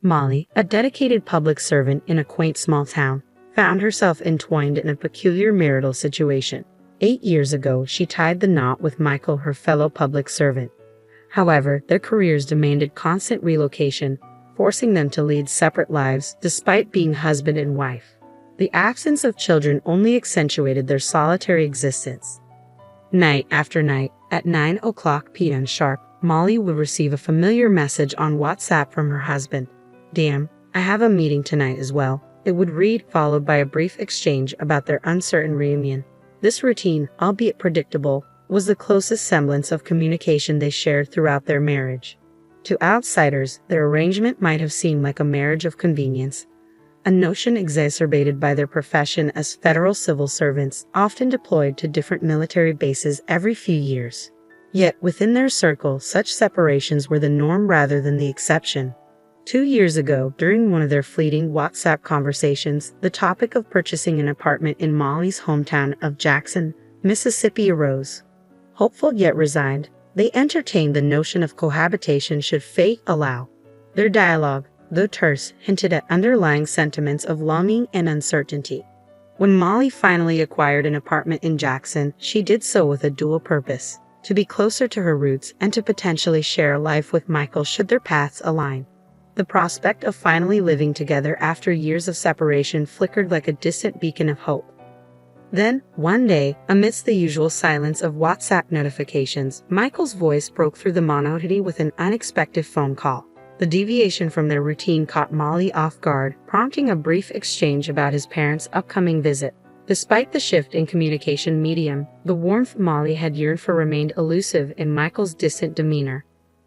Molly, a dedicated public servant in a quaint small town, found herself entwined in a peculiar marital situation. 8 years ago, she tied the knot with Michael, her fellow public servant. However, their careers demanded constant relocation, forcing them to lead separate lives despite being husband and wife. The absence of children only accentuated their solitary existence. Night after night, at 9 p.m. sharp, Molly would receive a familiar message on WhatsApp from her husband. "Damn, I have a meeting tonight as well," it would read, followed by a brief exchange about their uncertain reunion. This routine, albeit predictable, was the closest semblance of communication they shared throughout their marriage. To outsiders, their arrangement might have seemed like a marriage of convenience, a notion exacerbated by their profession as federal civil servants, often deployed to different military bases every few years. Yet, within their circle, such separations were the norm rather than the exception. 2 years ago, during one of their fleeting WhatsApp conversations, the topic of purchasing an apartment in Molly's hometown of Jackson, Mississippi arose. Hopeful yet resigned, they entertained the notion of cohabitation should fate allow. Their dialogue, though terse, hinted at underlying sentiments of longing and uncertainty. When Molly finally acquired an apartment in Jackson, she did so with a dual purpose: to be closer to her roots and to potentially share a life with Michael should their paths align. The prospect of finally living together after years of separation flickered like a distant beacon of hope. Then, one day, amidst the usual silence of WhatsApp notifications, Michael's voice broke through the monotony with an unexpected phone call. The deviation from their routine caught Molly off guard, prompting a brief exchange about his parents' upcoming visit. Despite the shift in communication medium, the warmth Molly had yearned for remained elusive in Michael's distant demeanor.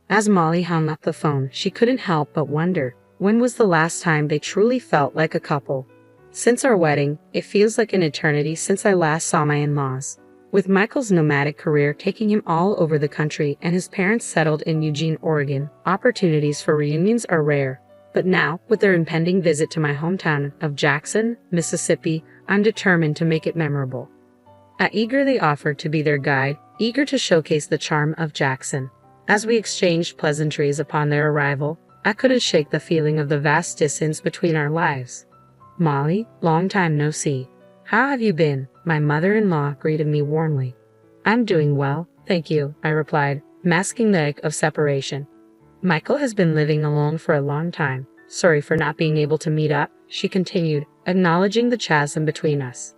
As Molly hung up the phone, she couldn't help but wonder, when was the last time they truly felt like a couple? "Since our wedding, it feels like an eternity since I last saw my in-laws." With Michael's nomadic career taking him all over the country and his parents settled in Eugene, Oregon, opportunities for reunions are rare. But now, with their impending visit to my hometown of Jackson, Mississippi, I'm determined to make it memorable. I eagerly offered to be their guide, eager to showcase the charm of Jackson. As we exchanged pleasantries upon their arrival, I couldn't shake the feeling of the vast distance between our lives. "Molly, long time no see. How have you been?" my mother-in-law greeted me warmly. "I'm doing well, thank you," I replied, masking the ache of separation. "Michael has been living alone for a long time. Sorry for not being able to meet up," she continued, acknowledging the chasm between us.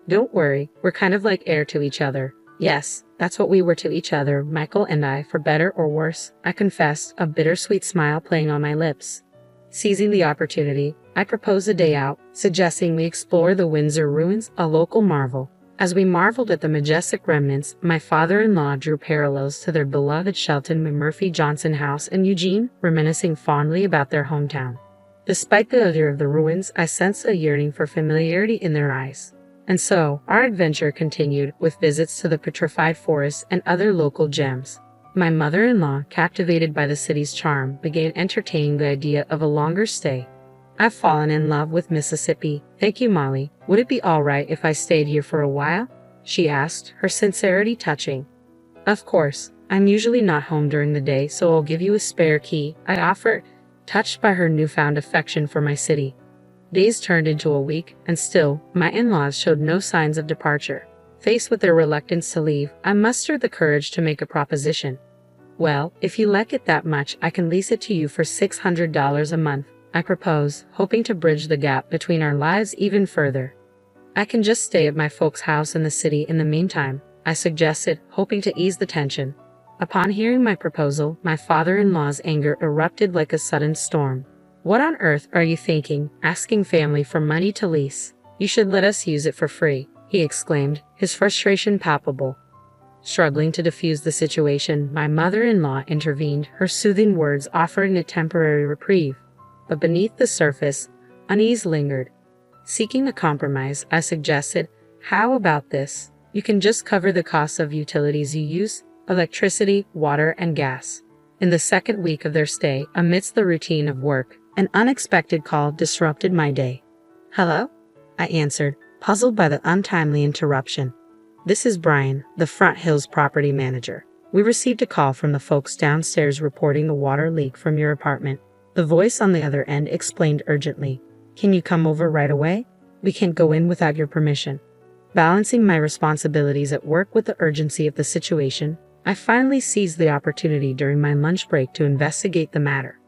"Don't worry, we're kind of like air to each other." "Yes, that's what we were to each other, Michael and I, for better or worse," I confessed, a bittersweet smile playing on my lips. Seizing the opportunity, I proposed a day out, suggesting we explore the Windsor ruins, a local marvel. As we marveled at the majestic remnants, my father-in-law drew parallels to their beloved Shelton Murphy Johnson house in Eugene, reminiscing fondly about their hometown. Despite the allure of the ruins, I sensed a yearning for familiarity in their eyes. And so, our adventure continued, with visits to the petrified forest and other local gems. My mother-in-law, captivated by the city's charm, began entertaining the idea of a longer stay. "I've fallen in love with Mississippi. Thank you, Molly. Would it be all right if I stayed here for a while?" she asked, her sincerity touching. "Of course. I'm usually not home during the day, so I'll give you a spare key," I offered, touched by her newfound affection for my city. Days turned into a week, and still, my in-laws showed no signs of departure. Faced with their reluctance to leave, I mustered the courage to make a proposition. "Well, if you like it that much, I can lease it to you for $600 a month," I proposed, hoping to bridge the gap between our lives even further. "I can just stay at my folks' house in the city in the meantime," I suggested, hoping to ease the tension. Upon hearing my proposal, my father-in-law's anger erupted like a sudden storm. "What on earth are you thinking, asking family for money to lease? You should let us use it for free," he exclaimed, his frustration palpable. Struggling to defuse the situation, my mother-in-law intervened, her soothing words offering a temporary reprieve. But beneath the surface, unease lingered. Seeking a compromise, I suggested, "How about this? You can just cover the costs of utilities you use, electricity, water, and gas." In the second week of their stay, amidst the routine of work, an unexpected call disrupted my day. "Hello?" I answered, puzzled by the untimely interruption. "This is Brian, the Front Hills property manager. We received a call from the folks downstairs reporting the water leak from your apartment." The voice on the other end explained urgently, "Can you come over right away? We can't go in without your permission." Balancing my responsibilities at work with the urgency of the situation, I finally seized the opportunity during my lunch break to investigate the matter.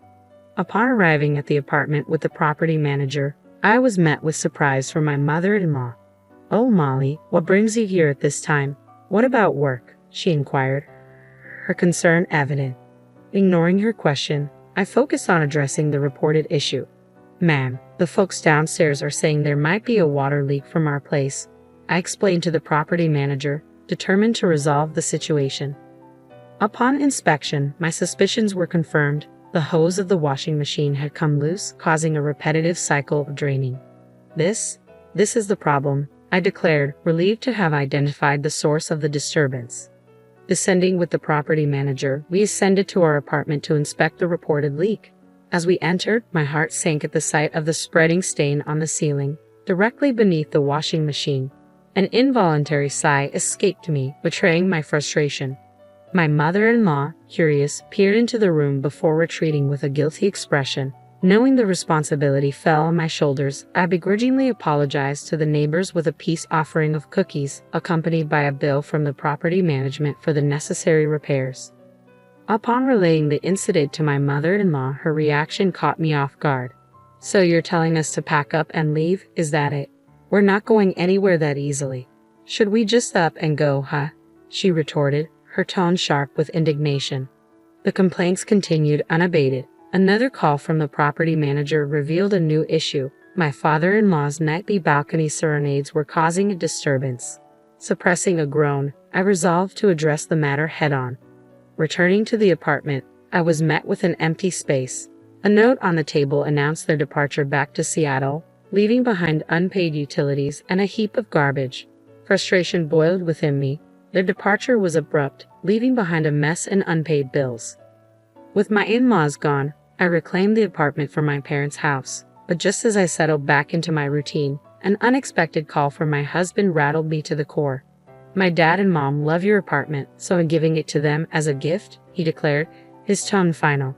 Upon arriving at the apartment with the property manager, I was met with surprise from my mother-in-law. "Oh, Molly, what brings you here at this time? What about work?" she inquired, her concern evident. Ignoring her question, I focused on addressing the reported issue. "Ma'am, the folks downstairs are saying there might be a water leak from our place," I explained to the property manager, determined to resolve the situation. Upon inspection, my suspicions were confirmed. The hose of the washing machine had come loose, causing a repetitive cycle of draining. This is the problem," I declared, relieved to have identified the source of the disturbance. Descending with the property manager, we ascended to our apartment to inspect the reported leak. As we entered, my heart sank at the sight of the spreading stain on the ceiling, directly beneath the washing machine. An involuntary sigh escaped me, betraying my frustration. My mother-in-law, curious, peered into the room before retreating with a guilty expression. Knowing the responsibility fell on my shoulders, I begrudgingly apologized to the neighbors with a peace offering of cookies, accompanied by a bill from the property management for the necessary repairs. Upon relaying the incident to my mother-in-law, her reaction caught me off guard. "So you're telling us to pack up and leave, is that it? We're not going anywhere that easily. Should we just up and go, huh?" she retorted, her tone sharp with indignation. The complaints continued unabated. Another call from the property manager revealed a new issue. My father-in-law's nightly balcony serenades were causing a disturbance. Suppressing a groan, I resolved to address the matter head-on. Returning to the apartment, I was met with an empty space. A note on the table announced their departure back to Seattle, leaving behind unpaid utilities and a heap of garbage. Frustration boiled within me. Their departure was abrupt, leaving behind a mess and unpaid bills. With my in-laws gone, I reclaimed the apartment from my parents' house. But just as I settled back into my routine, an unexpected call from my husband rattled me to the core. "My dad and mom love your apartment, so I'm giving it to them as a gift," he declared, his tone final.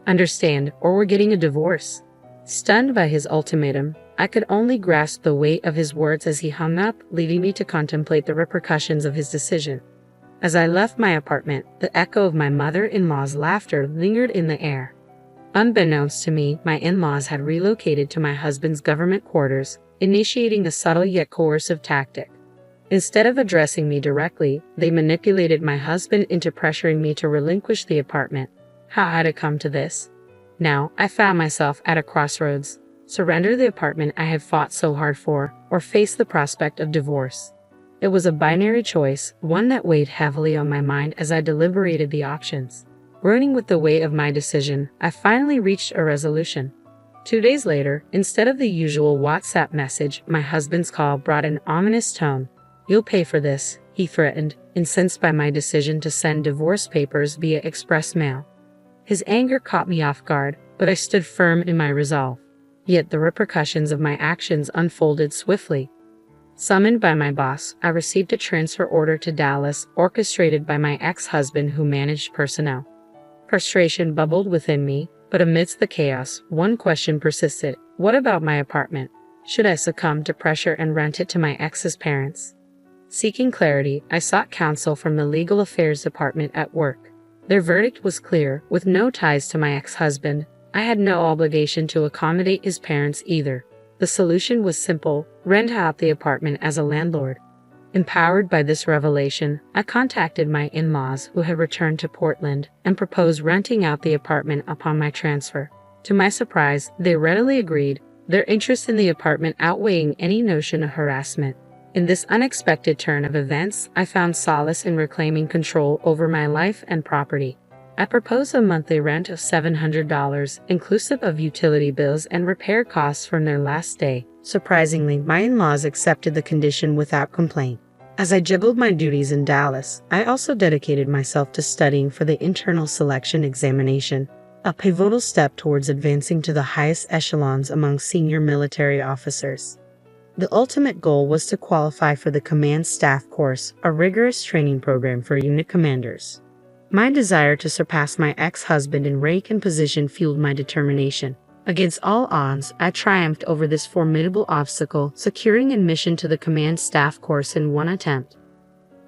"Understand, or we're getting a divorce." Stunned by his ultimatum, I could only grasp the weight of his words as he hung up, leaving me to contemplate the repercussions of his decision. As I left my apartment, the echo of my mother-in-law's laughter lingered in the air. Unbeknownst to me, my in-laws had relocated to my husband's government quarters, initiating a subtle yet coercive tactic. Instead of addressing me directly, they manipulated my husband into pressuring me to relinquish the apartment. How had it come to this? Now, I found myself at a crossroads. Surrender the apartment I had fought so hard for, or face the prospect of divorce. It was a binary choice, one that weighed heavily on my mind as I deliberated the options. Groaning with the weight of my decision, I finally reached a resolution. 2 days later, instead of the usual WhatsApp message, my husband's call brought an ominous tone. "You'll pay for this," he threatened, incensed by my decision to send divorce papers via express mail. His anger caught me off guard, but I stood firm in my resolve. Yet the repercussions of my actions unfolded swiftly. Summoned by my boss, I received a transfer order to Dallas, orchestrated by my ex-husband who managed personnel. Frustration bubbled within me, but amidst the chaos, one question persisted. What about my apartment? Should I succumb to pressure and rent it to my ex's parents? Seeking clarity, I sought counsel from the legal affairs department at work. Their verdict was clear. With no ties to my ex-husband, I had no obligation to accommodate his parents either. The solution was simple: rent out the apartment as a landlord. Empowered by this revelation, I contacted my in-laws who had returned to Portland and proposed renting out the apartment upon my transfer. To my surprise, they readily agreed, their interest in the apartment outweighing any notion of harassment. In this unexpected turn of events, I found solace in reclaiming control over my life and property. I proposed a monthly rent of $700, inclusive of utility bills and repair costs from their last stay. Surprisingly, my in-laws accepted the condition without complaint. As I juggled my duties in Dallas, I also dedicated myself to studying for the internal selection examination, a pivotal step towards advancing to the highest echelons among senior military officers. The ultimate goal was to qualify for the Command Staff Course, a rigorous training program for unit commanders. My desire to surpass my ex-husband in rank and position fueled my determination. Against all odds, I triumphed over this formidable obstacle, securing admission to the command staff course in one attempt.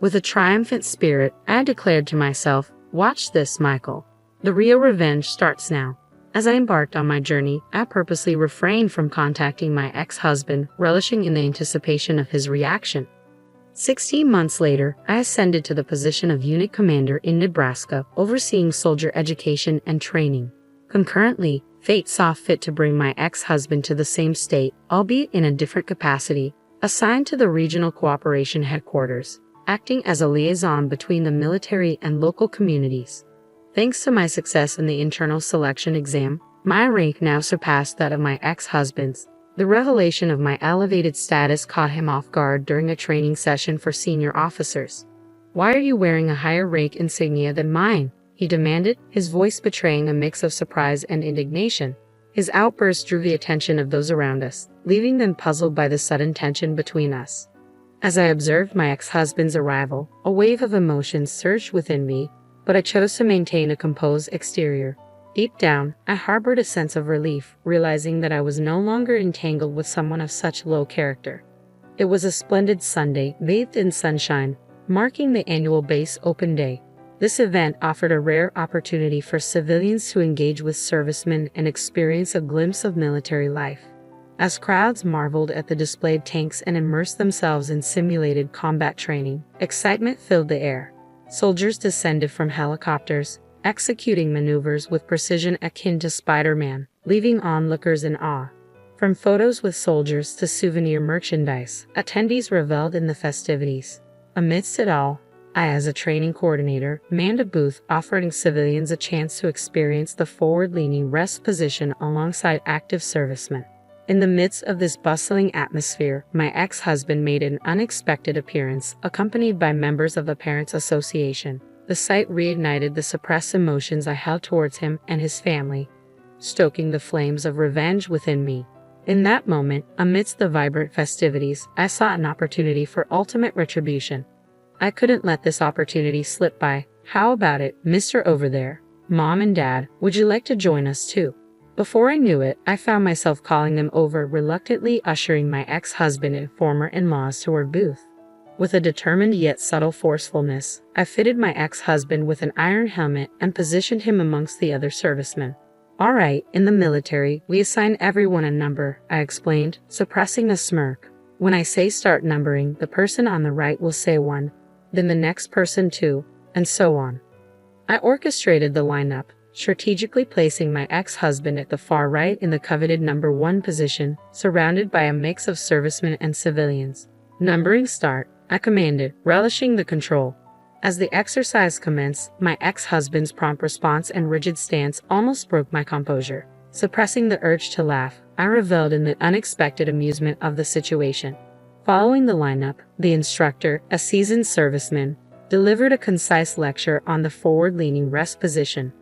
With a triumphant spirit, I declared to myself, "Watch this, Michael. The real revenge starts now." As I embarked on my journey, I purposely refrained from contacting my ex-husband, relishing in the anticipation of his reaction. 16 months later, I ascended to the position of unit commander in Nebraska, overseeing soldier education and training. Concurrently, fate saw fit to bring my ex-husband to the same state, albeit in a different capacity, assigned to the Regional Cooperation Headquarters, acting as a liaison between the military and local communities. Thanks to my success in the internal selection exam, my rank now surpassed that of my ex-husband's. The revelation of my elevated status caught him off guard during a training session for senior officers. "Why are you wearing a higher rank insignia than mine?" he demanded, his voice betraying a mix of surprise and indignation. His outburst drew the attention of those around us, leaving them puzzled by the sudden tension between us. As I observed my ex-husband's arrival, a wave of emotions surged within me, but I chose to maintain a composed exterior. Deep down, I harbored a sense of relief, realizing that I was no longer entangled with someone of such low character. It was a splendid Sunday, bathed in sunshine, marking the annual Base Open Day. This event offered a rare opportunity for civilians to engage with servicemen and experience a glimpse of military life. As crowds marveled at the displayed tanks and immersed themselves in simulated combat training, excitement filled the air. Soldiers descended from helicopters, executing maneuvers with precision akin to Spider-Man, leaving onlookers in awe. From photos with soldiers to souvenir merchandise, attendees reveled in the festivities. Amidst it all, I, as a training coordinator, manned a booth offering civilians a chance to experience the forward-leaning rest position alongside active servicemen. In the midst of this bustling atmosphere, my ex-husband made an unexpected appearance, accompanied by members of the Parents Association. The sight reignited the suppressed emotions I held towards him and his family, stoking the flames of revenge within me. In that moment, amidst the vibrant festivities, I saw an opportunity for ultimate retribution. I couldn't let this opportunity slip by. "How about it, Mr. Over there? Mom and Dad, would you like to join us too?" Before I knew it, I found myself calling them over, reluctantly ushering my ex-husband and former in-laws to our booth. With a determined yet subtle forcefulness, I fitted my ex-husband with an iron helmet and positioned him amongst the other servicemen. "All right, in the military, we assign everyone a number," I explained, suppressing a smirk. "When I say start numbering, the person on the right will say 1, then the next person 2, and so on." I orchestrated the lineup, strategically placing my ex-husband at the far right in the coveted number 1 position, surrounded by a mix of servicemen and civilians. "Numbering start," I commanded, relishing the control. As the exercise commenced, my ex-husband's prompt response and rigid stance almost broke my composure. Suppressing the urge to laugh, I reveled in the unexpected amusement of the situation. Following the lineup, the instructor, a seasoned serviceman, delivered a concise lecture on the forward-leaning rest position.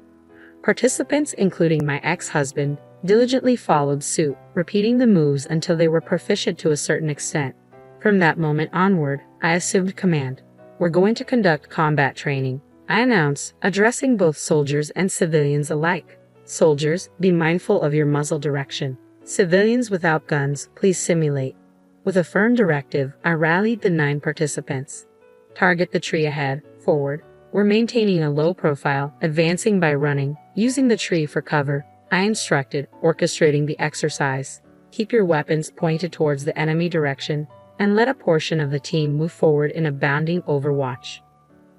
Participants, including my ex-husband, diligently followed suit, repeating the moves until they were proficient to a certain extent. From that moment onward, I assumed command. "We're going to conduct combat training," I announced, addressing both soldiers and civilians alike. "Soldiers, be mindful of your muzzle direction. Civilians without guns, please simulate." With a firm directive, I rallied the 9 participants. "Target the tree ahead, forward." We're maintaining a low profile, advancing by running, using the tree for cover, I instructed, orchestrating the exercise. "Keep your weapons pointed towards the enemy direction, and let a portion of the team move forward in a bounding overwatch."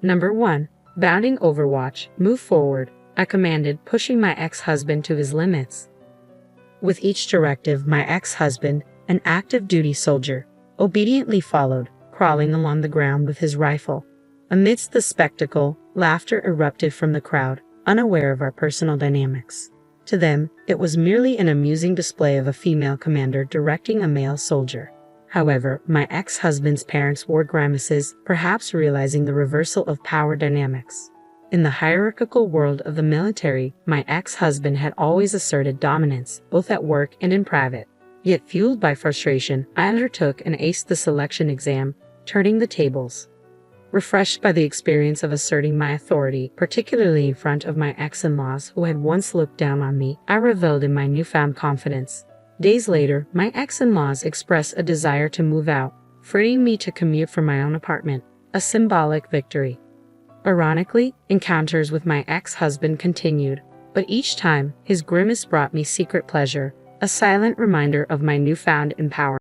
Number 1. Bounding overwatch, move forward, I commanded, pushing my ex-husband to his limits. With each directive, my ex-husband, an active duty soldier, obediently followed, crawling along the ground with his rifle. Amidst the spectacle, laughter erupted from the crowd, unaware of our personal dynamics. To them, it was merely an amusing display of a female commander directing a male soldier. However, my ex-husband's parents wore grimaces, perhaps realizing the reversal of power dynamics. In the hierarchical world of the military, my ex-husband had always asserted dominance, both at work and in private. Yet fueled by frustration, I undertook and aced the selection exam, turning the tables. Refreshed by the experience of asserting my authority, particularly in front of my ex-in-laws who had once looked down on me, I reveled in my newfound confidence. Days later, my ex-in-laws expressed a desire to move out, freeing me to commute from my own apartment, a symbolic victory. Ironically, encounters with my ex-husband continued, but each time, his grimace brought me secret pleasure, a silent reminder of my newfound empowerment.